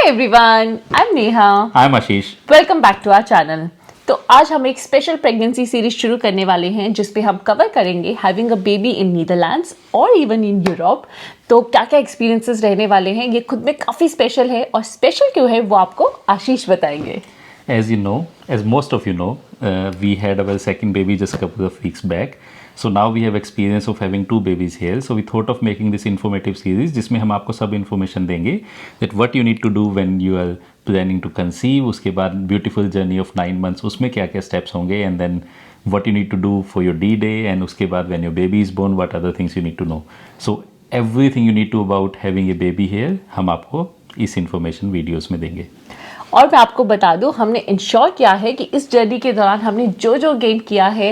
Everyone, I am Neha. I am Ashish. Welcome back to our channel. तो आज हम एक स्पेशल प्रेगनेंसी सीरीज शुरू करने वाले हैं जिस पे हम कवर करेंगे having a baby in Netherlands और इवन इन यूरोप। तो क्या क्या एक्सपीरियंसेस रहने वाले हैं, ये खुद में काफ़ी स्पेशल है, और स्पेशल क्यों है वो आपको आशीष बताएंगे। As you know, as most of you know, we had our second baby just a couple of weeks back. So now we have experience of having two babies here. So we thought of making this informative series जिसमें हम आपको सब information देंगे that what you need to do when you are planning to conceive. उसके बाद beautiful journey of 9 months उसमें क्या क्या steps होंगे, and then what you need to do for your D-Day, and उसके बाद when your baby is born what other things you need to know. So everything you need to about having a baby here हम आपको इस information videos में देंगे। और मैं आपको बता दूं, हमने इंश्योर किया है कि इस जर्नी के दौरान हमने जो जो गेन किया है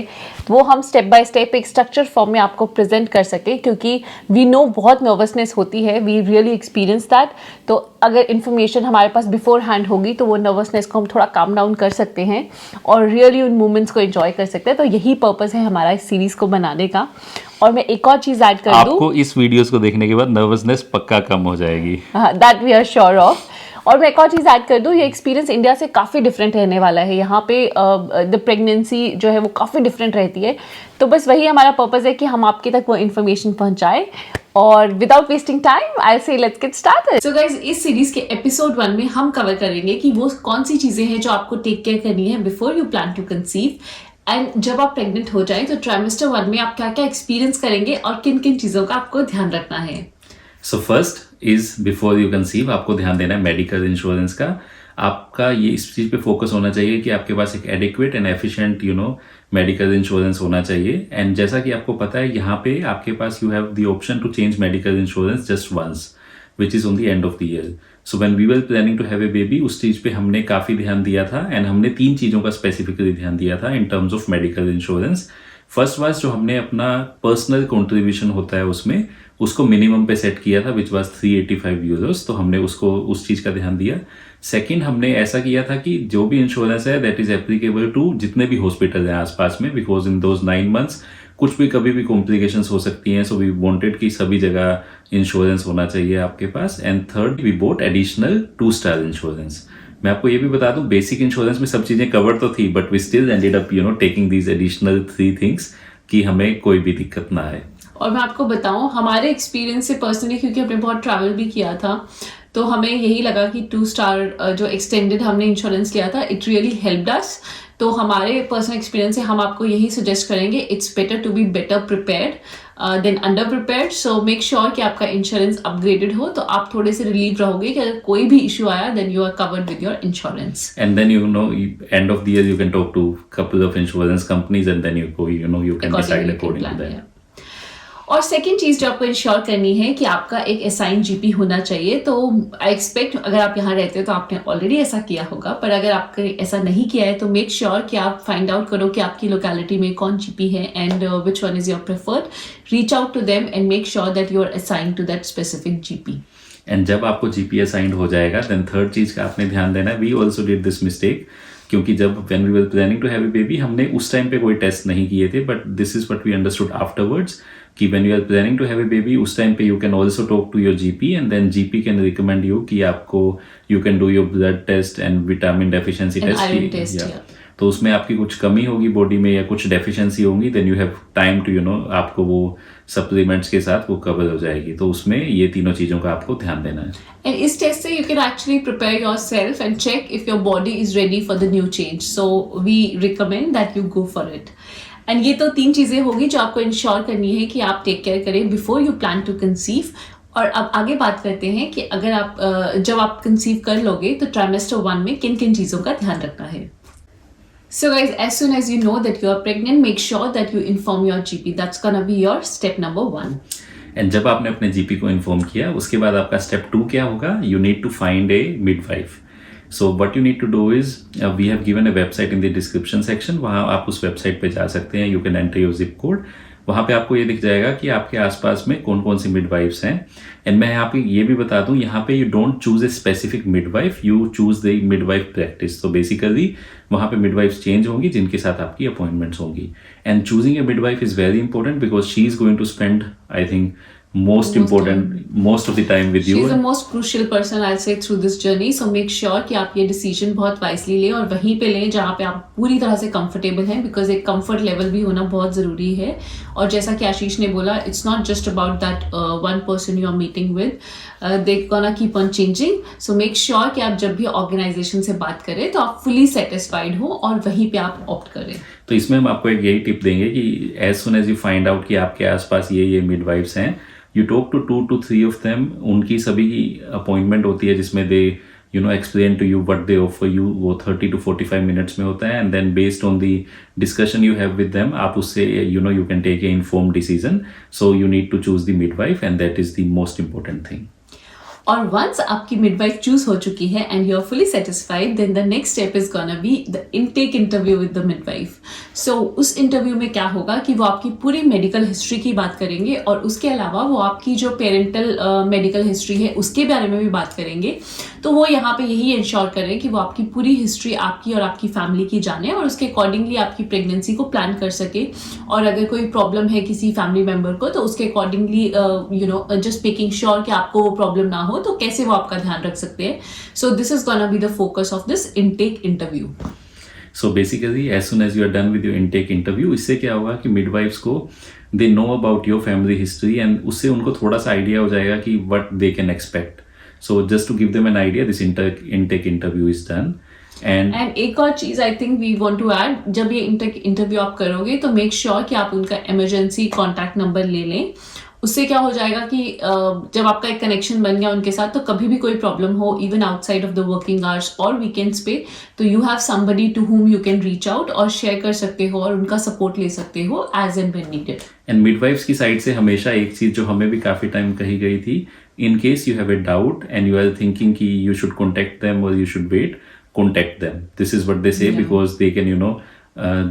वो हम स्टेप बाय स्टेप एक स्ट्रक्चर फॉर्म में आपको प्रेजेंट कर सके, क्योंकि वी नो बहुत नर्वसनेस होती है, वी रियली एक्सपीरियंस दैट। तो अगर इन्फॉर्मेशन हमारे पास बिफोर हैंड होगी तो वो नर्वसनेस को हम थोड़ा काम डाउन कर सकते हैं और रियली उन मोमेंट्स को एंजॉय कर सकते हैं। तो यही पर्पज़ है हमारा इस सीरीज़ को बनाने का। और मैं एक और चीज़ ऐड कर दूँ, आपको इस वीडियोस को देखने के बाद नर्वसनेस पक्का कम हो जाएगी, that we are sure of. और मैं एक और चीज़ ऐड कर दूँ, ये एक्सपीरियंस इंडिया से काफ़ी डिफरेंट रहने वाला है। यहाँ पे द प्रेगनेंसी जो है वो काफ़ी डिफरेंट रहती है। तो बस वही हमारा पर्पज़ है कि हम आपके तक वो इन्फॉर्मेशन पहुँचाएं। और विदाउट वेस्टिंग टाइम आई से let's get started. So guys, इस सीरीज के एपिसोड 1 में हम कवर करेंगे कि वो कौन सी चीज़ें हैं जो आपको टेक केयर करनी है before you plan to conceive. And जब आप प्रेग्नेंट हो जाए तो ट्राइमेस्टर 1 में आप क्या क्या एक्सपीरियंस करेंगे और किन किन चीज़ों का आपको ध्यान रखना है। So first is before you conceive आपको ध्यान देना है मेडिकल इंश्योरेंस का। आपका ये इस चीज़ पे फोकस होना चाहिए कि आपके पास एक adequate and efficient medical insurance होना चाहिए। एंड जैसा कि आपको पता है यहाँ पे आपके पास you have the option to change medical insurance just once which is on the end of the year. So when we were planning to have a baby उस चीज़ पे हमने काफ़ी ध्यान दिया था, एंड हमने 3 चीज़ों का स्पेसिफिकली ध्यान दिया था in terms of medical insurance. First was जो हमने अपना पर्सनल कॉन्ट्रीब्यूशन होता है उसमें उसको मिनिमम पे सेट किया था विच वाज 385 यूरोस, तो हमने उसको उस चीज़ का ध्यान दिया। सेकंड, हमने ऐसा किया था कि जो भी इंश्योरेंस है दैट इज एप्लीकेबल टू जितने भी हॉस्पिटल हैं आसपास में, बिकॉज इन दोज 9 मंथ्स कुछ भी कभी भी कॉम्प्लिकेशंस हो सकती हैं। सो वी वांटेड कि सभी जगह इंश्योरेंस होना चाहिए आपके पास। And third, we bought additional 2 star insurance. मैं आपको ये भी बता दूं, बेसिक इंश्योरेंस में सब चीज़ें कवर तो थी, but we still ended up taking these additional 3 things कि हमें कोई भी दिक्कत ना आए। और मैं आपको बताऊं, हमारे एक्सपीरियंस से पर्सनली, क्योंकि हमने बहुत ट्रैवल भी किया था, तो हमें यही लगा कि 2 स्टार जो एक्सटेंडेड हमने इंश्योरेंस लिया था, इट रियली हेल्प्ड अस। तो हमारे पर्सनल एक्सपीरियंस से हम आपको यही सजेस्ट करेंगे, it's better to be better prepared than under prepared. So make sure कि आपका इंश्योरेंस अपग्रेडेड हो, तो आप थोड़े से रिलीव रहोगे कि अगर कोई भी इशू आया then you are covered with your insurance. And then end of the year you can talk to couple of insurance companies and then you can decide according to that. और second चीज़ जो आपको ensure करनी है कि आपका एक assign GP होना चाहिए। तो आई एक्सपेक्ट अगर आप यहाँ रहते हो तो आपने ऑलरेडी ऐसा किया होगा, पर अगर आपने ऐसा नहीं किया है तो मेक श्योर कि आप फाइंड आउट करो कि आपकी लोकेलिटी में कौन जीपी है and which one is your preferred. Reach out to them and make sure that you are assigned to that specific GP. And जब आपको जीपी असाइंड हो जाएगा देन थर्ड चीज़ का आपने ध्यान देना है। We also did this mistake, क्योंकि जब when we were planning to have a baby हमने उस टाइम पे कोई टेस्ट नहीं किए थे, but this is what we understood afterwards कि when you are planning to have a baby उस टाइम पे you can also talk to your GP and then GP can recommend you कि आपको you can do your blood test and vitamin deficiency test. तो उसमें आपकी कुछ कमी होगी बॉडी में या कुछ डेफिशिएंसी होगी, then you have time to आपको वो सप्लीमेंट्स के साथ वो कवर हो जाएगी। तो उसमें ये तीनों चीज़ों का आपको ध्यान देना है। एंड इस टेस्ट से you can actually prepare yourself and check if your body is ready for the new change. So we recommend that you go for it. And ये तो 3 चीज़ें होगी जो आपको इंश्योर करनी है कि आप टेक केयर करें before you plan to conceive. और अब आगे बात करते हैं कि अगर आप जब आप कंसीव कर लोगे तो ट्राइमेस्टर 1 में किन किन चीज़ों का ध्यान रखना है। So guys, as soon as you know that you are pregnant, make sure that you inform your GP. That's gonna be your step number 1. And जब आपने अपने जीपी को इन्फॉर्म किया उसके बाद आपका स्टेप 2 क्या होगा? You need to find a midwife. So what you need to do is we have given a website in the description section, वहाँ आप उस वेबसाइट पे जा सकते हैं। You can enter your zip code, वहाँ पे आपको ये दिख जाएगा कि आपके आसपास में कौन कौन सी मिडवाइफ्स हैं। एंड मैं यहाँ पे ये भी बता दूँ, यहाँ पे you don't choose a specific midwife, you choose the midwife practice. तो बेसिकली वहाँ पे मिडवाइफ्स चेंज होंगी जिनके साथ आपकी अपॉइंटमेंट्स होंगी। And choosing a midwife is very important because she is going to spend I think most important most of the time with She you. is the most crucial person I'll say through this journey. So make sure कि आप ये decision बहुत wisely लें और वहीं पे लें जहाँ पे आप पूरी तरह से comfortable हैं, because एक comfort level भी होना बहुत ज़रूरी है. और जैसा कि आशीष ने बोला, it's not just about that one person you are meeting with. They're gonna keep on changing. So make sure कि आप जब भी organization से बात करें तो आप fully satisfied हो और वहीं पे आप opt करें. तो इसमें हम आपको एक यही टिप देंगे कि as soon as you find out कि आपके आसपास ये midwives हैं, you talk to 2 to 3 of them. उनकी सभी की अपॉइंटमेंट होती है जिसमें दे explain to you what they offer you. वो 30 to 45 मिनट्स में होता है, and then based on the discussion you have with them, आप उससे you can take an informed decision. So you need to choose the midwife, and that is the most important thing. और once आपकी midwife choose हो चुकी है and you are fully satisfied, then the next step is gonna be the intake interview with the midwife. So उस interview में क्या होगा कि वो आपकी पूरी मेडिकल हिस्ट्री की बात करेंगे और उसके अलावा वो आपकी जो पेरेंटल मेडिकल हिस्ट्री है उसके बारे में भी बात करेंगे. तो वो यहाँ पे यही इंश्योर करें कि वो आपकी पूरी हिस्ट्री आपकी और आपकी फैमिली की जाने और उसके अकॉर्डिंगली आपकी प्रेगनेंसी को प्लान कर सके. और अगर कोई प्रॉब्लम है किसी फैमिली मेम्बर को तो उसके अकॉर्डिंगली जस्ट मेकिंग श्योर कि आपको वो प्रॉब्लम ना हो तो कैसे वो आपका ध्यान रख सकते हैं. So this is gonna be the focus of this intake interview. So basically as soon as you are done with your intake interview, इससे क्या होगा कि मिडवाइफ्स को they know about your family history and उससे उनको थोड़ा सा idea हो जाएगा कि what they can expect. So just to give them an idea, this intake interview is done. And एक और चीज I think we want to add, जब ये इंटरव्यू आप करोगे तो मेक श्योर कि आप उनका इमरजेंसी कॉन्टैक्ट नंबर ले लें. उससे क्या हो जाएगा कि जब आपका एक कनेक्शन बन गया उनके साथ तो कभी भी कोई प्रॉब्लम हो even outside of the working hours और वीकेंड्स पे, तो you have somebody to whom you can reach out और शेयर कर सकते हो और उनका सपोर्ट ले सकते हो as and when needed. And midwives की साइड से हमेशा एक चीज जो हमें भी काफी टाइम कही गई थी, in case you have a doubt and you are thinking कि यू शुड कॉन्टेक्ट देम और you should wait, contact them. This is what they say, because they can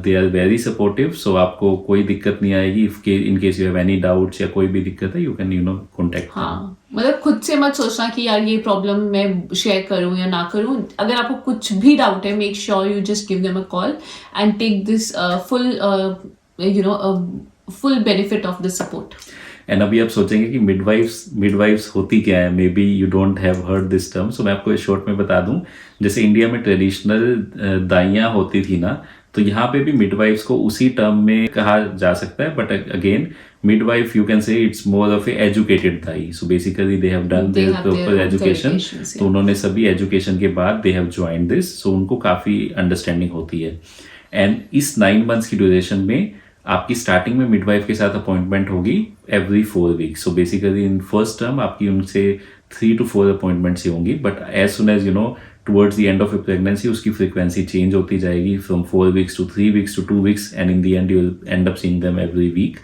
they are very supportive. So आपको कोई दिक्कत नहीं आएगी. In case you have any doubts या कोई भी दिक्कत है, you can contact them. हाँ, मतलब खुद से मत सोचना कि यार ये प्रॉब्लम मैं शेयर करूं या ना करूं. अगर आपको कुछ भी डाउट है, make sure you just give them a call and take this full benefit of this support. And अभी आप सोचेंगे कि मिडवाइफ्स होती क्या है, maybe you don't have heard this term. So मैं आपको शॉर्ट में बता दूं, जैसे इंडिया में ट्रेडिशनल दाइयाँ होती थी ना, तो यहाँ पे भी मिडवाइफ्स को उसी टर्म में कहा जा सकता है. But again midwife you can say it's more of A educated Dai. So basically they have done there proper education. तो उन्होंने सभी एजुकेशन के बाद दे हैव ज्वाइंड दिस. सो उनको काफ़ी अंडरस्टैंडिंग होती है. एंड इस 9 months की ड्यूरेशन में आपकी स्टार्टिंग में मिडवाइफ के साथ अपॉइंटमेंट होगी every 4 weeks. So basically in first term आपकी उनसे 3 to 4 अपॉइंटमेंट्स ही होंगी. But as soon as towards the end of your pregnancy उसकी frequency change होती जाएगी from 4 weeks to 3 weeks to 2 weeks, and in the end you will end up seeing them every week.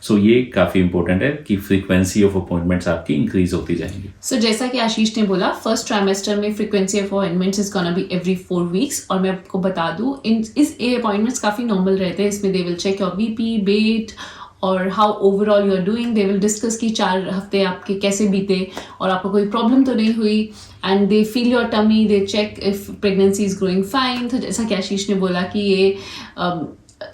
So ये काफ़ी important है कि frequency of appointments आपकी increase होती जाएंगी. So जैसा कि आशीष ने बोला, फर्स्ट ट्राइमेस्टर में frequency of appointments is gonna be every 4 weeks. और मैं आपको बता दूँ इस अपॉइंटमेंट्स काफ़ी नॉर्मल रहते हैं. इसमें they will check your BP, weight और how overall you are doing. They will discuss कि 4 हफ्ते आपके कैसे बीते और आपको कोई प्रॉब्लम तो नहीं हुई. And they feel your tummy, they check if pregnancy is growing fine. तो जैसा कि आशीष ने बोला कि ये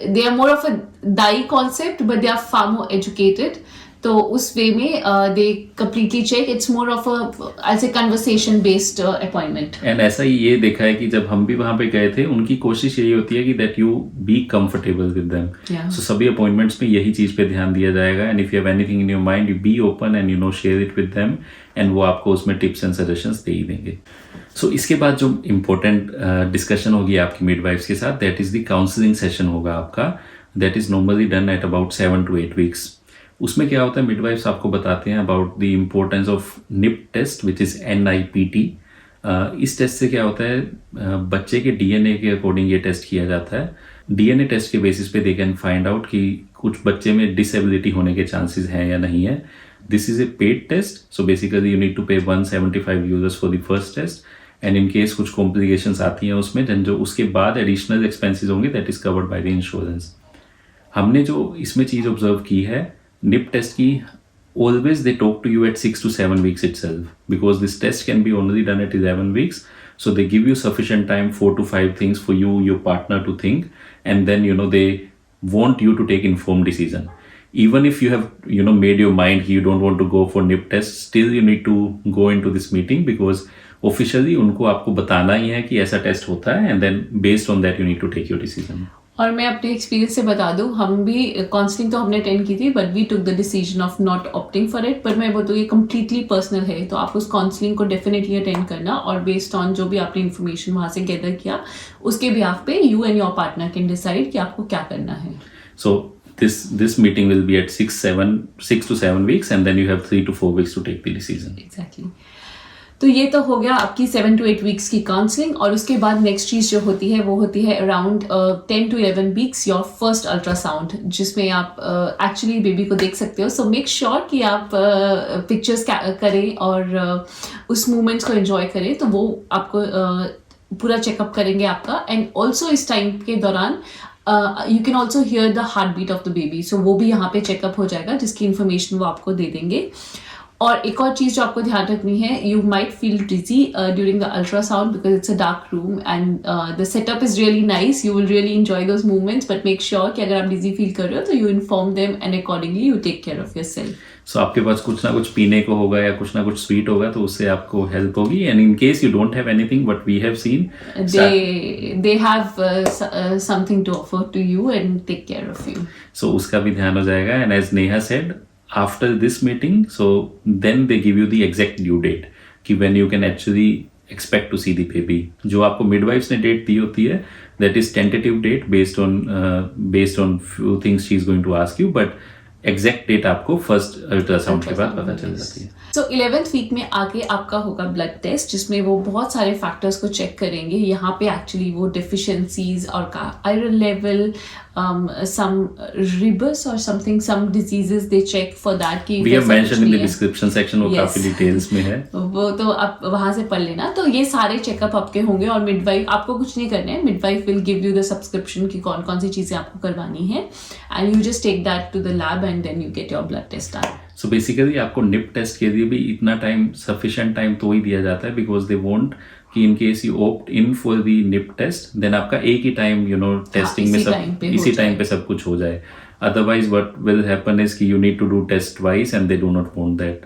they are more of a दाई concept but they are far more educated. तो उस वे में they completely check. It's more of a as a conversation based appointment. And ऐसा ही ये देखा है कि जब हम भी वहाँ पे गए थे, उनकी कोशिश यही होती है कि that you be comfortable with them. So सभी अपॉइंटमेंट्स में यही चीज़ पे ध्यान दिया जाएगा. And if you have anything in your mind, you be open and share it with them, and वो आपको उसमें टिप्स एंड सजेशंस दे ही देंगे. सो इसके बाद जो इम्पोर्टेंट डिस्कशन होगी आपकी मिडवाइफ्स के साथ, that is the counselling session होगा आपका. That is normally done at about 7 to 8 weeks. उसमें क्या होता है, मिडवाइफ्स आपको बताते हैं about the importance of nip test which is NIPT. इस टेस्ट से क्या होता है, बच्चे के DNA के अकॉर्डिंग ये टेस्ट किया जाता है. DNA टेस्ट के बेसिस पे दे कैन फाइंड आउट कि कुछ बच्चे में डिसेबिलिटी होने के चांसेस हैं या नहीं है. This is a paid test. So basically you need to pay $175 for the first test. And in case कुछ कॉम्प्लिकेशंस आती हैं उसमें, देन जो उसके बाद एडिशनल एक्सपेंसेस होंगे that is covered by the insurance. हमने जो इसमें चीज़ ऑब्जर्व की है निप टेस्ट की, always they talk to you at 6 to 7 weeks itself, because this test can be only done at 11 weeks. So they give you sufficient time, 4 to 5 things for you, your partner to think, and then they want you to take informed decision. even if you have made your mind you don't want to go for NIP test, still you need to go into this meeting because officially उनको आपको बताना ही है कि ऐसा test होता है, and then based on that you need to take your decision. और मैं अपने एक्सपीरियंस से बता दूं, हम भी काउंसलिंग तो हमने अटेंड की थी but we took the decision of not opting for it. पर मैं बोलूँ ये कम्प्लीटली पर्सनल है, तो आप उस काउंसलिंग को डेफिनेटली अटेंड करना और बेस्ड ऑन जो भी आपने इन्फॉर्मेशन वहाँ से गैदर किया उसके बिहाफ पे you and your partner can decide कि आपको क्या करना है. So this meeting will be at 6 to 7 weeks, and then you have 3 to 4 weeks to take the decision. Exactly. तो ये तो हो गया आपकी 7 to 8 वीक्स की काउंसलिंग. और उसके बाद नेक्स्ट चीज़ जो होती है वो होती है around 10 to 11 weeks your first ultrasound, जिसमें आप एक्चुअली बेबी को देख सकते हो. सो मेक श्योर कि आप पिक्चर्स करें और उस मोमेंट्स को एंजॉय करें. तो वो आपको पूरा चेकअप करेंगे आपका. एंड ऑल्सो इस टाइम के दौरान you can also hear the heart beat of the baby. So वो भी यहाँ पे चेकअप हो जाएगा जिसकी इन्फॉर्मेशन वो आपको दे देंगे. और एक और चीज़ जो आपको ध्यान रखनी है, you might feel dizzy during the ultrasound because it's a dark room and the setup is really nice. You will really enjoy those movements but make sure कि अगर आप डिजी फील कर रहे हो तो you inform them and accordingly you take care of yourself. So आपके पास कुछ ना कुछ पीने को होगा या कुछ ना कुछ स्वीट होगा तो उससे आपको हेल्प होगी. And in case you don't have anything but we have seen they have something to offer to you and take care of you. So उसका भी ध्यान हो जाएगा. And as Neha said, after this meeting, so then they give you the exact due date कि when you can actually expect to see the baby. जो आपको midwives ने date दी होती है that is tentative date based on few things she is going to ask you, but exact date आपको first ultrasound के बाद पता चल जाती है. सो 11th वीक में आगे आपका होगा ब्लड टेस्ट जिसमें वो बहुत सारे फैक्टर्स को चेक करेंगे. यहाँ पे एक्चुअली वो डिफिशिएंसीज और का iron level, some ribus or something, some diseases they check for that कि we have mentioned in the description section, वो काफी डिटेल्स में है, वो तो आप वहाँ से पढ़ लेना. तो ये सारे चेकअप आपके होंगे और मिडवाइफ आपको कुछ नहीं करना है. Midwife will give you the subscription की कौन कौन सी चीज़ें आपको करवानी है and you just take that to the lab and then you get your blood test done. So basically आपको निप टेस्ट के लिए भी इतना टाइम, सफिशिएंट टाइम तो ही दिया जाता है बिकॉज दे वॉन्ट कि in case you opt in for the nip test then आपका एक ही टाइम टेस्टिंग में सब इसी टाइम पे सब कुछ हो जाए. Otherwise what will happen is कि you need to do test twice and they do not want that.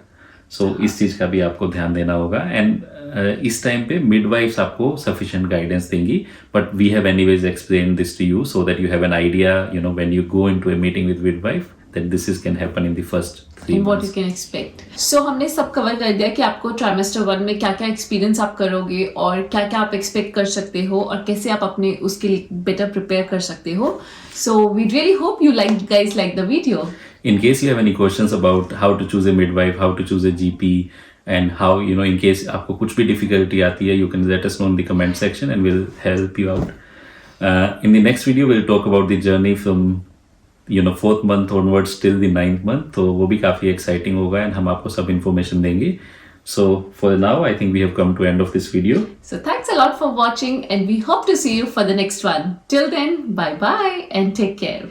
So इस चीज़ का भी आपको ध्यान देना होगा. एंड इस टाइम पे मिडवाइफ्स आपको सफिशिएंट गाइडेंस देंगी, but we have anyways explain this to you so that you have an idea when you go into a meeting with midwife that this is can happen in the first 3 and what months. you can expect. So हमने सब cover कर दिया कि आपको trimester 1 में क्या क्या experience आप करोगे और क्या क्या आप एक्सपेक्ट कर सकते हो और कैसे आप अपने उसके लिए बेटर प्रिपेयर कर सकते हो. So we really hope you guys like the video. In case you have any questions about how to choose a midwife, how to choose a GP, and how in case आपको कुछ भी difficulty आती है, you can let us know in the comment section and we'll help you out. In the next video we'll talk about the journey from 4th month onwards till the 9th month. तो वो भी काफ़ी exciting होगा and हम आपको सब information देंगे. So for now I think we have come to end of this video. So thanks a lot for watching and we hope to see you for the next one. Till then, bye bye and take care.